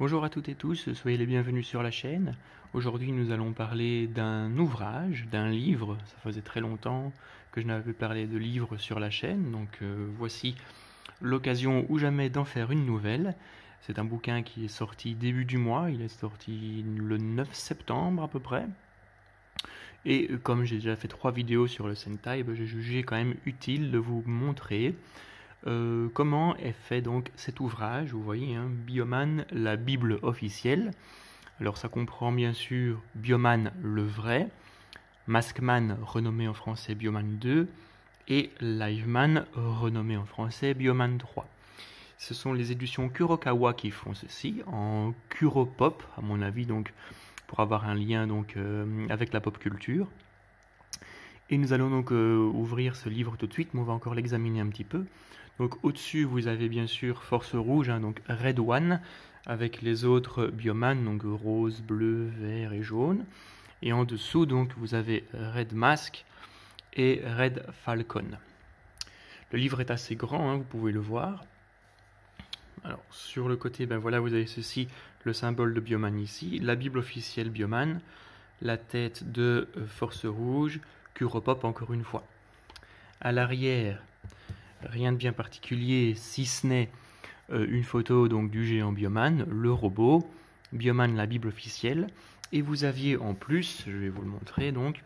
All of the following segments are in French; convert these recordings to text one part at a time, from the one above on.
Bonjour à toutes et tous, soyez les bienvenus sur la chaîne. Aujourd'hui nous allons parler d'un ouvrage, d'un livre. Ça faisait très longtemps que je n'avais pas parlé de livres sur la chaîne, donc voici l'occasion ou jamais d'en faire une nouvelle. C'est un bouquin qui est sorti début du mois, il est sorti le 9 septembre à peu près. Et comme j'ai déjà fait 3 vidéos sur le Sentai, j'ai jugé quand même utile de vous montrer comment est fait donc cet ouvrage. Vous voyez, hein, Bioman, la Bible officielle. Alors ça comprend bien sûr Bioman le vrai, Maskman renommé en français Bioman 2 et Liveman renommé en français Bioman 3. Ce sont les éditions Kurokawa qui font ceci, en Kuropop à mon avis, donc pour avoir un lien donc avec la pop culture. Et nous allons donc ouvrir ce livre tout de suite, mais on va encore l'examiner un petit peu. Donc au-dessus, vous avez bien sûr Force Rouge, hein, donc Red One, avec les autres Bioman, donc rose, bleu, vert et jaune. Et en dessous, donc, vous avez Red Mask et Red Falcon. Le livre est assez grand, hein, vous pouvez le voir. Alors, sur le côté, ben voilà, vous avez ceci, le symbole de Bioman ici, la Bible officielle Bioman, la tête de Force Rouge, Kuropop encore une fois. À l'arrière, rien de bien particulier, si ce n'est une photo donc du géant Bioman, le robot, Bioman la Bible officielle, et vous aviez en plus, je vais vous le montrer donc,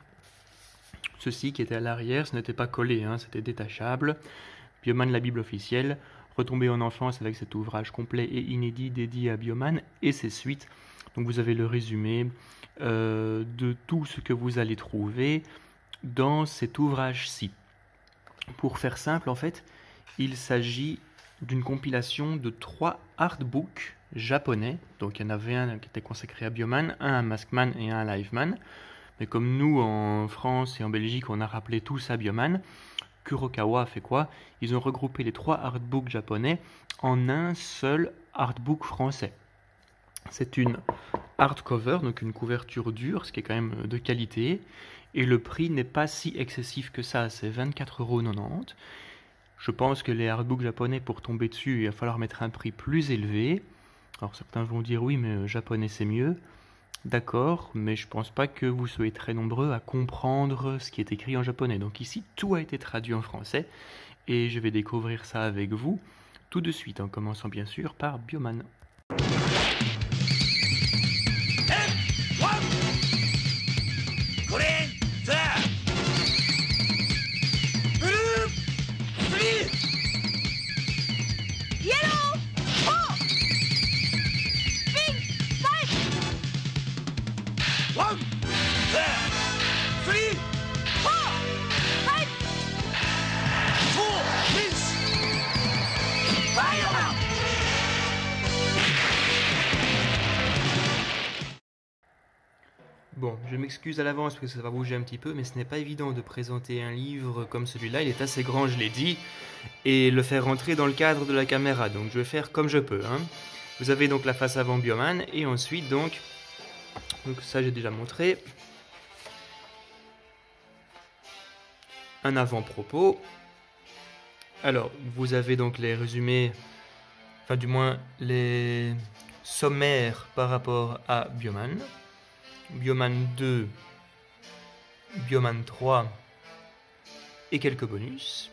ceci qui était à l'arrière, ce n'était pas collé, hein, c'était détachable, Bioman la Bible officielle, retombé en enfance avec cet ouvrage complet et inédit dédié à Bioman et ses suites. Donc vous avez le résumé de tout ce que vous allez trouver dans cet ouvrage-ci. Pour faire simple, en fait, il s'agit d'une compilation de 3 artbooks japonais. Donc il y en avait un qui était consacré à Bioman, un à Maskman et un à Liveman. Mais comme nous, en France et en Belgique, on a rappelé tout ça Bioman, Kurokawa a fait quoi? Ils ont regroupé les 3 artbooks japonais en un seul artbook français. C'est une hardcover, donc une couverture dure, ce qui est quand même de qualité. Et le prix n'est pas si excessif que ça, c'est 24,90 €. Je pense que les artbooks japonais, pour tomber dessus, il va falloir mettre un prix plus élevé. Alors certains vont dire oui, mais japonais c'est mieux. D'accord, mais je pense pas que vous soyez très nombreux à comprendre ce qui est écrit en japonais. Donc ici, tout a été traduit en français et je vais découvrir ça avec vous tout de suite, en commençant bien sûr par Bioman. Bon, je m'excuse à l'avance parce que ça va bouger un petit peu, mais ce n'est pas évident de présenter un livre comme celui-là, il est assez grand, je l'ai dit, et le faire rentrer dans le cadre de la caméra, donc je vais faire comme je peux. Hein. Vous avez donc la face avant Bioman, et ensuite donc ça j'ai déjà montré, un avant-propos. Alors, vous avez donc les résumés, enfin du moins les sommaires par rapport à Bioman. Bioman 2, Bioman 3 et quelques bonus.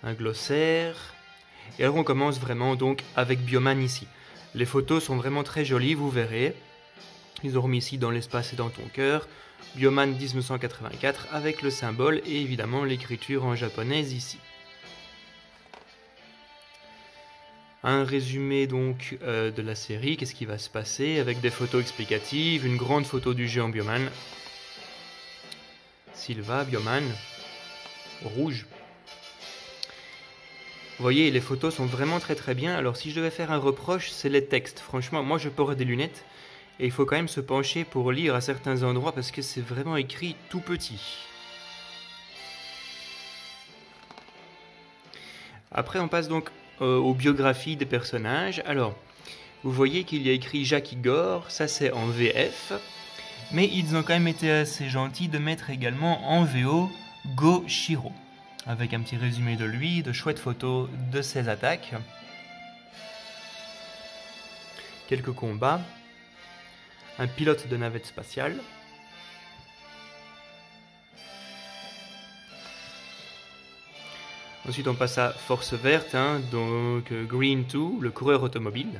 Un glossaire. Et alors on commence vraiment donc avec Bioman ici. Les photos sont vraiment très jolies, vous verrez. Ils ont remis ici dans l'espace et dans ton cœur. Bioman 1984 avec le symbole et évidemment l'écriture en japonais ici. Un résumé donc de la série, qu'est-ce qui va se passer, avec des photos explicatives, une grande photo du géant Bioman, Silva, Bioman, rouge. Vous voyez, les photos sont vraiment très très bien, alors si je devais faire un reproche, c'est les textes. Franchement, moi je porte des lunettes, et il faut quand même se pencher pour lire à certains endroits, parce que c'est vraiment écrit tout petit. Après on passe donc aux biographies des personnages. Alors, vous voyez qu'il y a écrit Jacques Igor, ça c'est en VF, mais ils ont quand même été assez gentils de mettre également en VO Go Shiro, avec un petit résumé de lui, de chouettes photos de ses attaques. quelques combats, un pilote de navette spatiale, ensuite on passe à Force Verte, hein, donc Green 2, le coureur automobile,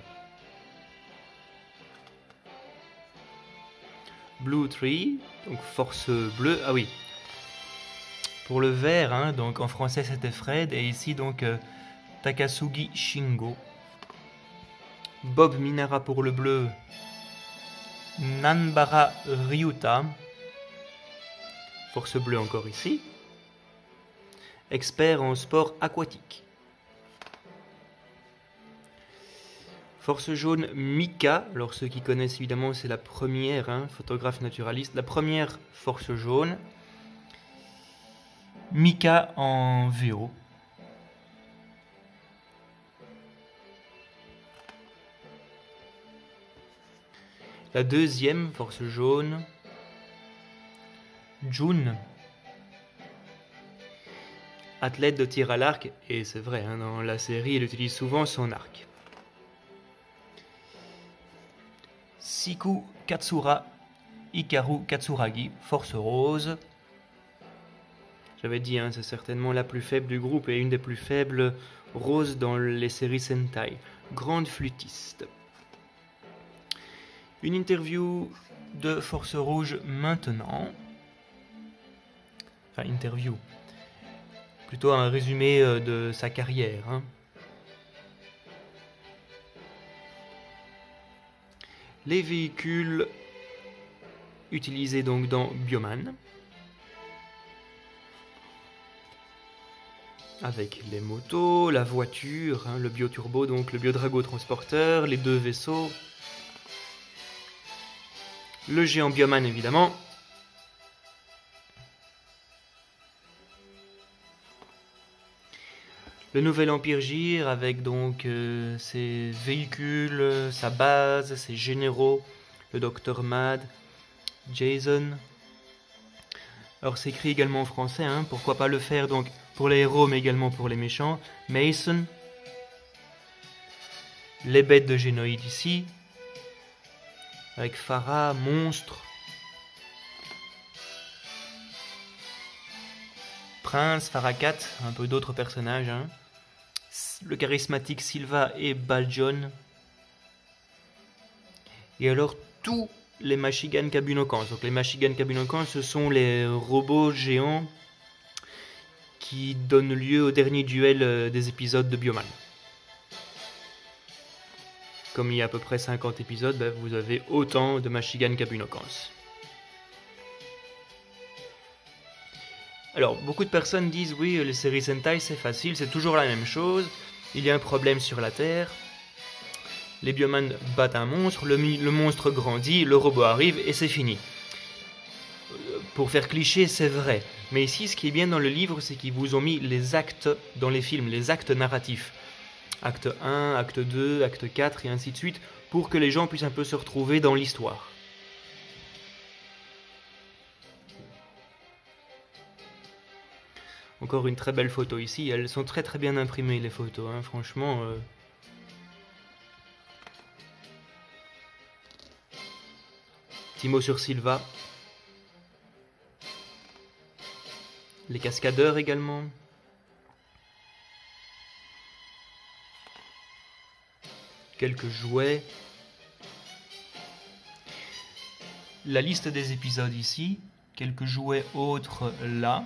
Blue 3, donc Force Bleue, ah oui, pour le vert, hein, donc en français c'était Fred, et ici donc Takasugi Shingo. Bob Minara pour le bleu, Nanbara Ryuta, Force Bleue encore ici, expert en sport aquatique. Force Jaune Mika, alors ceux qui connaissent évidemment c'est la première, hein, photographe naturaliste, la première Force Jaune. Mika en VO. La deuxième Force Jaune, Jun, athlète de tir à l'arc, et c'est vrai, hein, dans la série, elle utilise souvent son arc. Siku Katsura, Hikaru Katsuragi, Force Rose. J'avais dit, hein, c'est certainement la plus faible du groupe et une des plus faibles roses dans les séries Sentai. Grande flûtiste. Une interview de Force Rouge maintenant. Enfin, interview. Plutôt un résumé de sa carrière, hein. Les véhicules utilisés donc dans Bioman. Avec les motos, la voiture, hein, le bioturbo, donc le biodrago transporteur, les deux vaisseaux. Le géant Bioman évidemment. Le nouvel Empire Gyre avec donc ses véhicules, sa base, ses généraux, le Dr Mad, Jason. Alors c'est écrit également en français, hein, pourquoi pas le faire donc pour les héros mais également pour les méchants. Mason. Les bêtes de Génoïde ici. Avec Farah, Monstre. Prince, Farakat, un peu d'autres personnages, hein. Le charismatique Silva et Baljon. Et alors tous les Machigan Kabunokans. Donc les Machigan Kabunokans, ce sont les robots géants qui donnent lieu au dernier duel des épisodes de Bioman. Comme il y a à peu près 50 épisodes, ben, vous avez autant de Machigan Kabunokans. Alors, beaucoup de personnes disent, oui, les séries Sentai, c'est facile, c'est toujours la même chose. Il y a un problème sur la Terre. Les Bioman battent un monstre, le monstre grandit, le robot arrive et c'est fini. Pour faire cliché, c'est vrai. Mais ici, ce qui est bien dans le livre, c'est qu'ils vous ont mis les actes dans les films, les actes narratifs. Acte 1, acte 2, acte 4 et ainsi de suite, pour que les gens puissent un peu se retrouver dans l'histoire. Encore une très belle photo ici, elles sont très très bien imprimées les photos, hein, franchement. Petit mot sur Silva. Les cascadeurs également. Quelques jouets. La liste des épisodes ici. Quelques jouets autres là.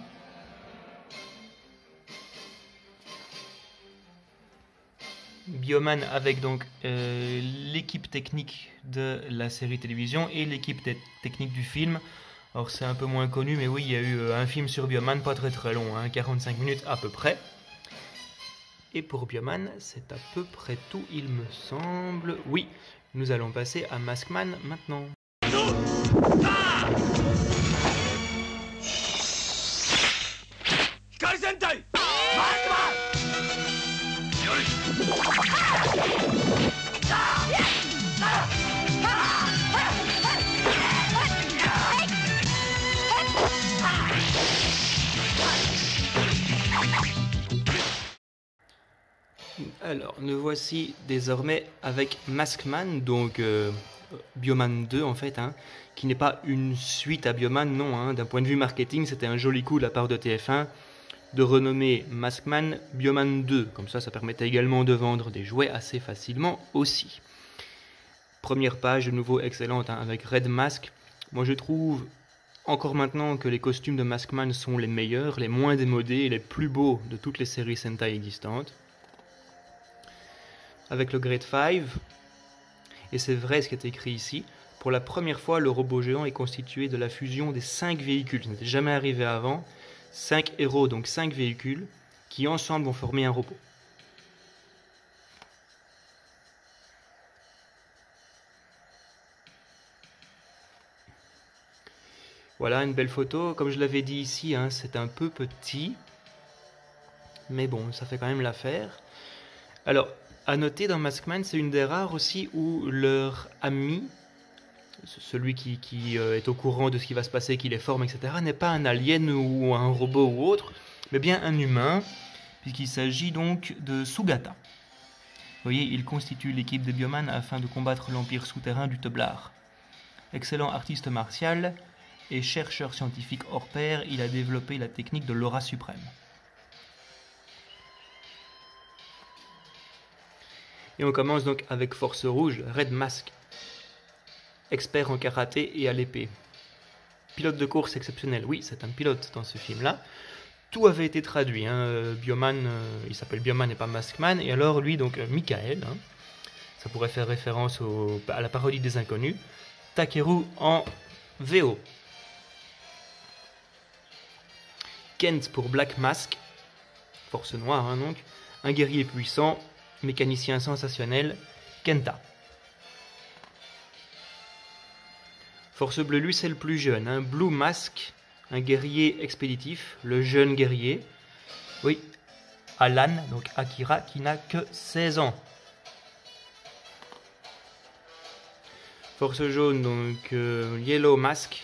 Bioman avec donc l'équipe technique de la série télévision et l'équipe technique du film. Alors c'est un peu moins connu, mais oui, il y a eu un film sur Bioman, pas très très long, hein, 45 minutes à peu près. Et pour Bioman, c'est à peu près tout, il me semble. Oui, nous allons passer à Maskman maintenant. Alors, nous voici désormais avec Maskman, donc Bioman 2 en fait, hein, qui n'est pas une suite à Bioman, non. Hein. D'un point de vue marketing, c'était un joli coup de la part de TF1 de renommer Maskman Bioman 2. Comme ça permettait également de vendre des jouets assez facilement aussi. Première page de nouveau excellente, hein, avec Red Mask. Moi je trouve encore maintenant que les costumes de Maskman sont les meilleurs, les moins démodés et les plus beaux de toutes les séries Sentai existantes. Avec le Grade 5, et c'est vrai ce qui est écrit ici, pour la première fois le robot géant est constitué de la fusion des 5 véhicules, ça n'était jamais arrivé avant, 5 héros, donc 5 véhicules, qui ensemble vont former un robot. Voilà une belle photo, comme je l'avais dit ici, hein, c'est un peu petit, mais bon, ça fait quand même l'affaire. Alors, à noter dans Maskman, c'est une des rares aussi où leur ami, celui qui est au courant de ce qui va se passer, qui les forme, etc., n'est pas un alien ou un robot ou autre, mais bien un humain, puisqu'il s'agit donc de Sugata. Vous voyez, il constitue l'équipe de Bioman afin de combattre l'empire souterrain du Teublar. Excellent artiste martial et chercheur scientifique hors pair, il a développé la technique de l'aura suprême. Et on commence donc avec Force Rouge, Red Mask, expert en karaté et à l'épée. Pilote de course exceptionnel, oui, c'est un pilote dans ce film-là. Tout avait été traduit, hein. Bioman, il s'appelle Bioman et pas Maskman, et alors lui, donc Michael, hein, ça pourrait faire référence à la parodie des Inconnus, Takeru en VO. Kent pour Black Mask, force noire, hein, donc, un guerrier puissant, mécanicien sensationnel, Kenta. Force bleue, lui, c'est le plus jeune, hein, Blue Mask, un guerrier expéditif, le jeune guerrier. Oui, Alan, donc Akira, qui n'a que 16 ans. Force jaune, donc Yellow Mask,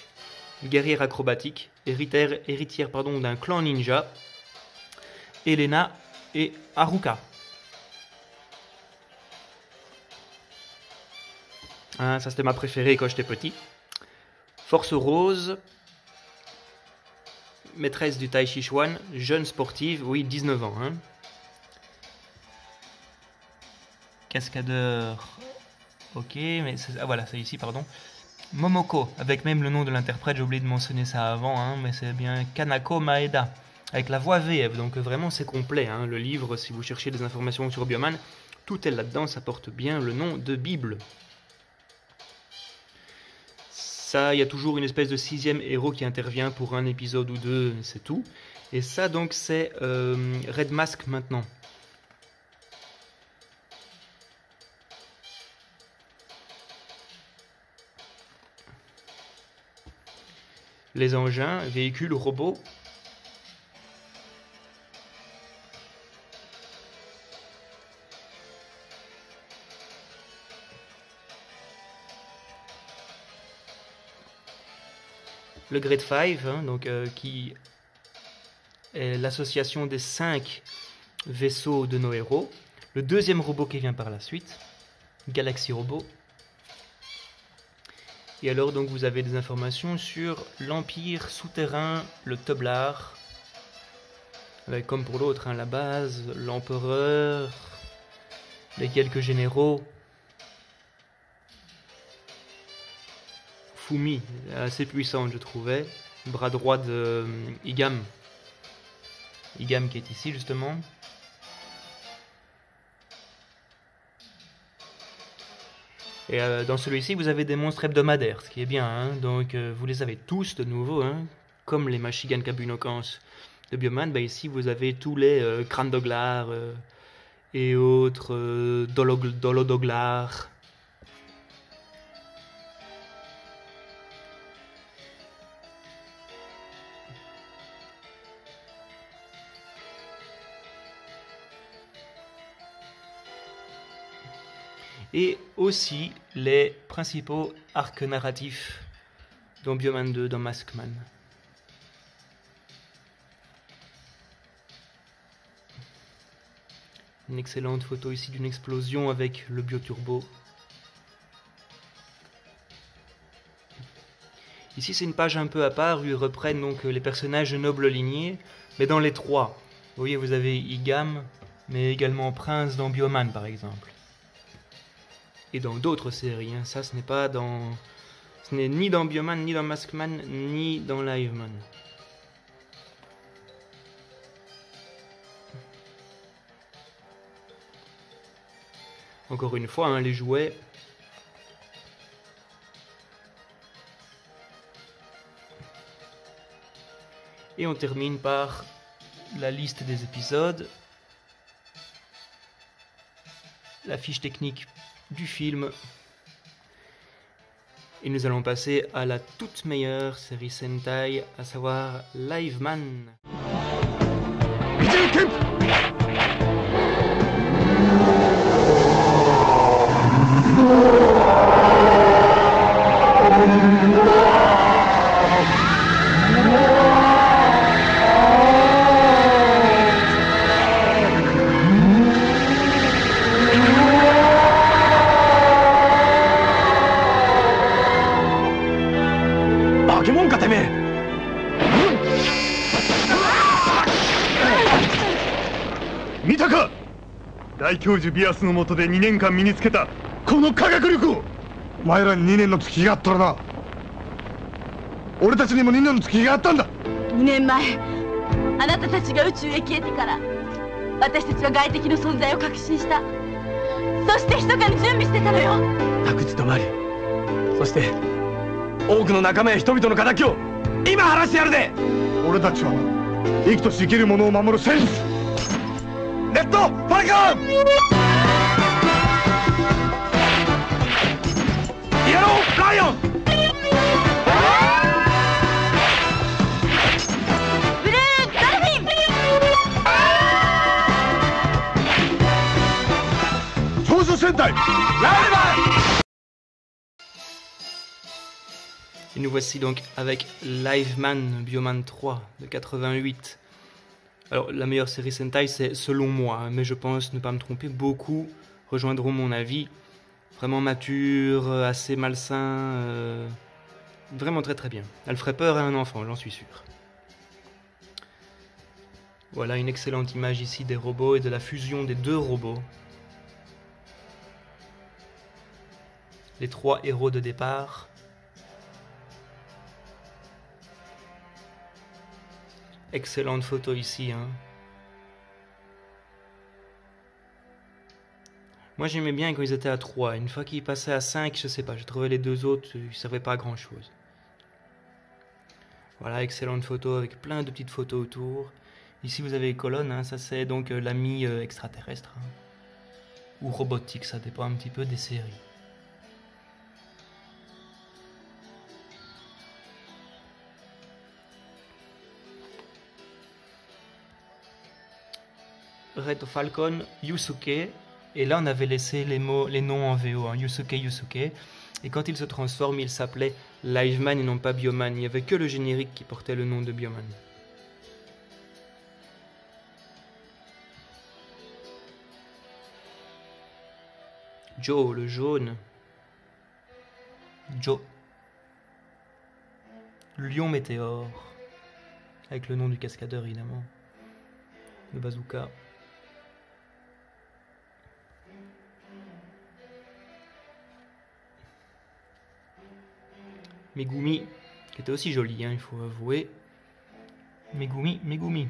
guerrière acrobatique, héritière d'un clan ninja, Elena et Haruka. Ah, ça c'était ma préférée quand j'étais petit. Force rose, maîtresse du Tai Chi Chuan, jeune sportive, oui, 19 ans. Hein. Cascadeur, ok, mais voilà, c'est ici, pardon. Momoko, avec même le nom de l'interprète, j'ai oublié de mentionner ça avant, hein, mais c'est bien Kanako Maeda, avec la voix VF, donc vraiment c'est complet. Hein, le livre, si vous cherchez des informations sur Bioman, tout est là-dedans, ça porte bien le nom de Bible. Ça, il y a toujours une espèce de 6e héros qui intervient pour un épisode ou deux, c'est tout. Et ça, donc, c'est Red Mask maintenant. Les engins, véhicules, robots. Le Grade 5, hein, donc, qui est l'association des 5 vaisseaux de nos héros. Le deuxième robot qui vient par la suite, Galaxy Robot. Et alors donc vous avez des informations sur l'Empire souterrain, le Teublar, avec comme pour l'autre, hein, la base, l'empereur, les quelques généraux. Fumi, assez puissante je trouvais, bras droit de Igam. Igam qui est ici justement. Et dans celui-ci, vous avez des monstres hebdomadaires, ce qui est bien, hein. Donc vous les avez tous de nouveau, hein, comme les Machigan Kabunokans de Bioman. Bah, ici, vous avez tous les Crandoglar et autres Dolodoglar. Et aussi les principaux arcs narratifs dans Bioman 2, dans Maskman. Une excellente photo ici d'une explosion avec le bioturbo. Ici c'est une page un peu à part où ils reprennent donc les personnages de noble lignée, mais dans les trois. Vous voyez, vous avez Igam, mais également Prince dans Bioman par exemple. Et dans d'autres séries, hein. Ça ce n'est pas dans... Ce n'est ni dans Bioman, ni dans Maskman, ni dans Liveman. Encore une fois, hein, les jouets. Et on termine par la liste des épisodes, la fiche technique du film. Et nous allons passer à la toute meilleure série Sentai, à savoir Liveman.見たか、大教授ビアスの下で2年間身につけたこの科学力を。お前らに2年の月日があったらな、俺たちにも2年の月日があったんだ。2年前あなたたちが宇宙へ消えてから私たちは外敵の存在を確信した。そして密かに準備してたのよ。宅地となり、そして多くの仲間や人々の敵を今晴らしてやるで。俺たちは生きとし生きる者を守る戦士レッドファルコン、イエローライオン、ブルードルフィン、超主戦隊ライバー。Et nous voici donc avec Liveman, Bioman 3 de 88. Alors la meilleure série Sentai c'est selon moi, hein, mais je pense ne pas me tromper, beaucoup rejoindront mon avis. Vraiment mature, assez malsain, vraiment très très bien. Elle ferait peur à un enfant, j'en suis sûr. Voilà une excellente image ici des robots et de la fusion des deux robots. Les trois héros de départ. Excellente photo ici, hein. Moi j'aimais bien quand ils étaient à 3. Une fois qu'ils passaient à 5, je sais pas, j'ai trouvé les deux autres, ils ne servaient pas à grand chose. Voilà, excellente photo avec plein de petites photos autour. Ici vous avez les colonnes, hein, ça c'est donc l'ami extraterrestre. Hein. Ou robotique, ça dépend un petit peu des séries. Red Falcon, Yusuke, et là on avait laissé les noms en VO, hein, Yusuke, et quand il se transforme, il s'appelait Liveman et non pas Bioman, il n'y avait que le générique qui portait le nom de Bioman. Joe, le jaune. Joe. Lion météore, avec le nom du cascadeur évidemment. Le bazooka. Megumi, qui était aussi jolie, hein, il faut avouer. Megumi.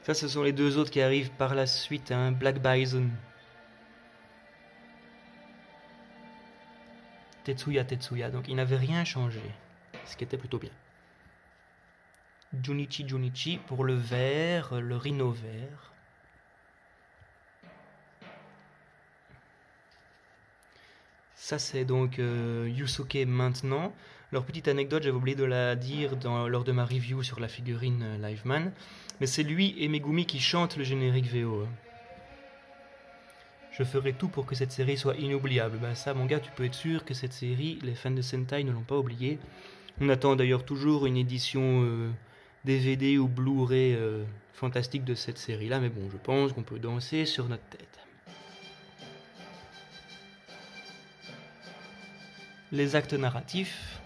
Ça, ce sont les deux autres qui arrivent par la suite, hein, Black Bison. Tetsuya, donc il n'avait rien changé, ce qui était plutôt bien. Junichi pour le vert, le rhino vert. Ça c'est donc Yusuke maintenant. Alors petite anecdote, j'avais oublié de la dire lors de ma review sur la figurine Liveman, mais c'est lui et Megumi qui chantent le générique VO. Je ferai tout pour que cette série soit inoubliable. Ben ça mon gars, tu peux être sûr que cette série, les fans de Sentai ne l'ont pas oubliée. On attend d'ailleurs toujours une édition DVD ou Blu-ray fantastique de cette série-là, mais bon, je pense qu'on peut danser sur notre tête. Les actes narratifs.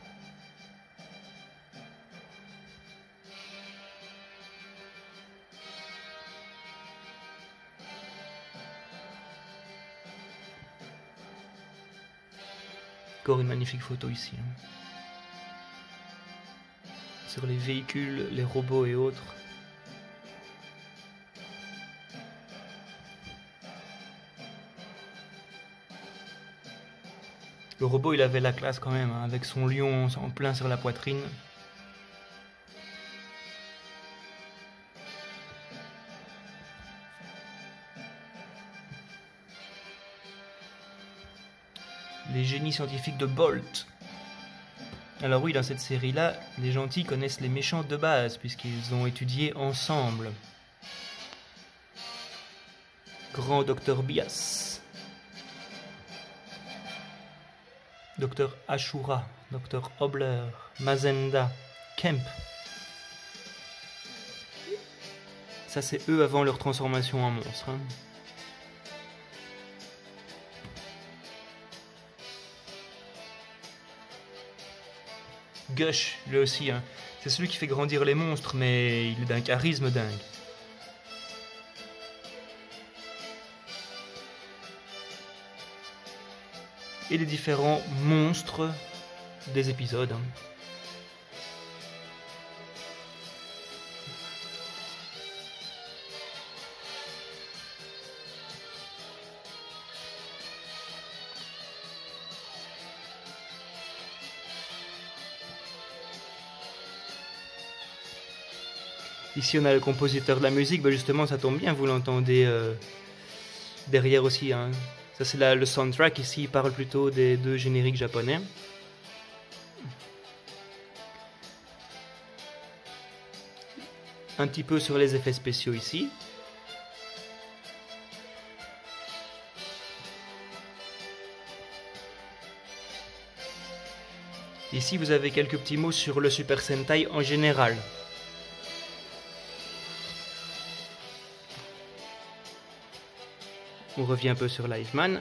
Encore une magnifique photo ici. Sur les véhicules, les robots et autres. Le robot, il avait la classe quand même, hein, avec son lion en plein sur la poitrine. Les génies scientifiques de Bolt. Alors oui, dans cette série-là, les gentils connaissent les méchants de base, puisqu'ils ont étudié ensemble. Grand Docteur Bias. Docteur Ashura, Docteur Obler, Mazenda, Kemp. Ça c'est eux avant leur transformation en monstre. Hein. Gush, lui aussi, hein. C'est celui qui fait grandir les monstres, mais il est d'un charisme dingue. Et les différents monstres des épisodes. Hein. Ici on a le compositeur de la musique, bah justement ça tombe bien, vous l'entendez derrière aussi. Hein. Ça c'est le soundtrack, ici il parle plutôt des deux génériques japonais. Un petit peu sur les effets spéciaux ici. Ici vous avez quelques petits mots sur le Super Sentai en général. On revient un peu sur Liveman.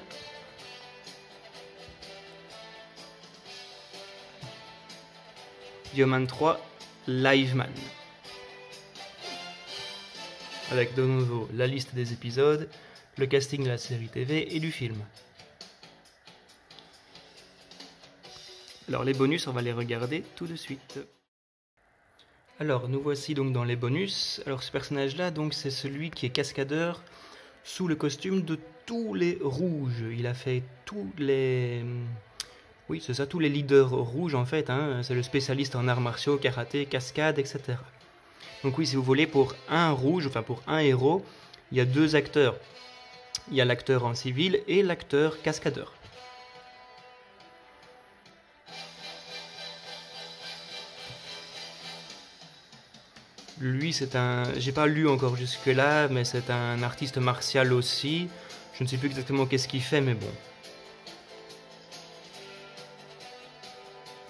Bioman 3, Liveman. Avec de nouveau la liste des épisodes, le casting de la série TV et du film. Alors les bonus, on va les regarder tout de suite. Alors nous voici donc dans les bonus. Alors ce personnage-là, donc c'est celui qui est cascadeur sous le costume de tous les rouges. Il a fait tous les... Oui, c'est ça, tous les leaders rouges en fait. Hein. C'est le spécialiste en arts martiaux, karaté, cascade, etc. Donc oui, si vous voulez, pour un rouge, enfin pour un héros, il y a deux acteurs. Il y a l'acteur en civil et l'acteur cascadeur. Lui, c'est un... J'ai pas lu encore jusque-là, mais c'est un artiste martial aussi. Je ne sais plus exactement qu'est-ce qu'il fait, mais bon.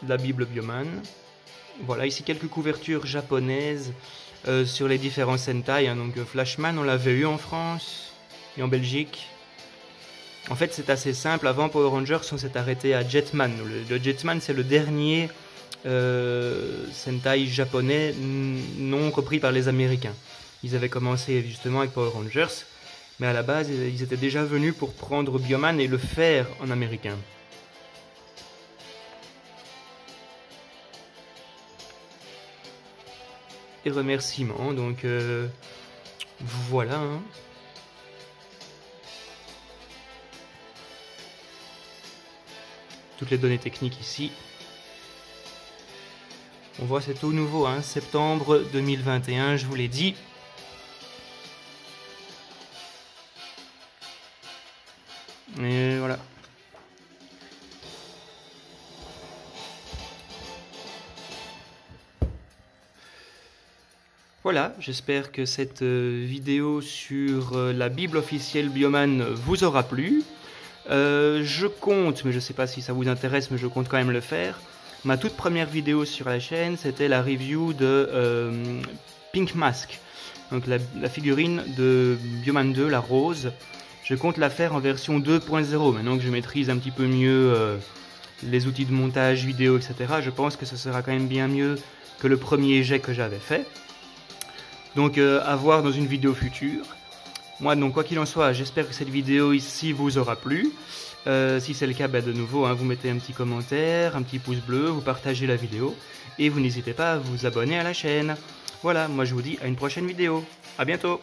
La Bible Bioman. Voilà, ici quelques couvertures japonaises sur les différents Sentai. Hein. Donc Flashman, on l'avait eu en France et en Belgique. En fait, c'est assez simple. Avant Power Rangers, on s'est arrêté à Jetman. Le Jetman, c'est le dernier... Sentai japonais non repris par les Américains. Ils avaient commencé justement avec Power Rangers, mais à la base ils étaient déjà venus pour prendre Bioman et le faire en américain. Et remerciements, donc voilà. Hein. Toutes les données techniques ici. On voit c'est tout nouveau, hein, septembre 2021, je vous l'ai dit. Et voilà. Voilà, j'espère que cette vidéo sur la Bible officielle Bioman vous aura plu. Je compte, mais je ne sais pas si ça vous intéresse, mais je compte quand même le faire. Ma toute première vidéo sur la chaîne, c'était la review de Pink Mask, donc la figurine de Bioman 2, la rose. Je compte la faire en version 2.0, maintenant que je maîtrise un petit peu mieux les outils de montage vidéo, etc. Je pense que ce sera quand même bien mieux que le premier jet que j'avais fait. Donc à voir dans une vidéo future. Moi, donc quoi qu'il en soit, j'espère que cette vidéo ici vous aura plu. Si c'est le cas, de nouveau, vous mettez un petit commentaire, un petit pouce bleu, vous partagez la vidéo et vous n'hésitez pas à vous abonner à la chaîne. Voilà, moi je vous dis à une prochaine vidéo. À bientôt.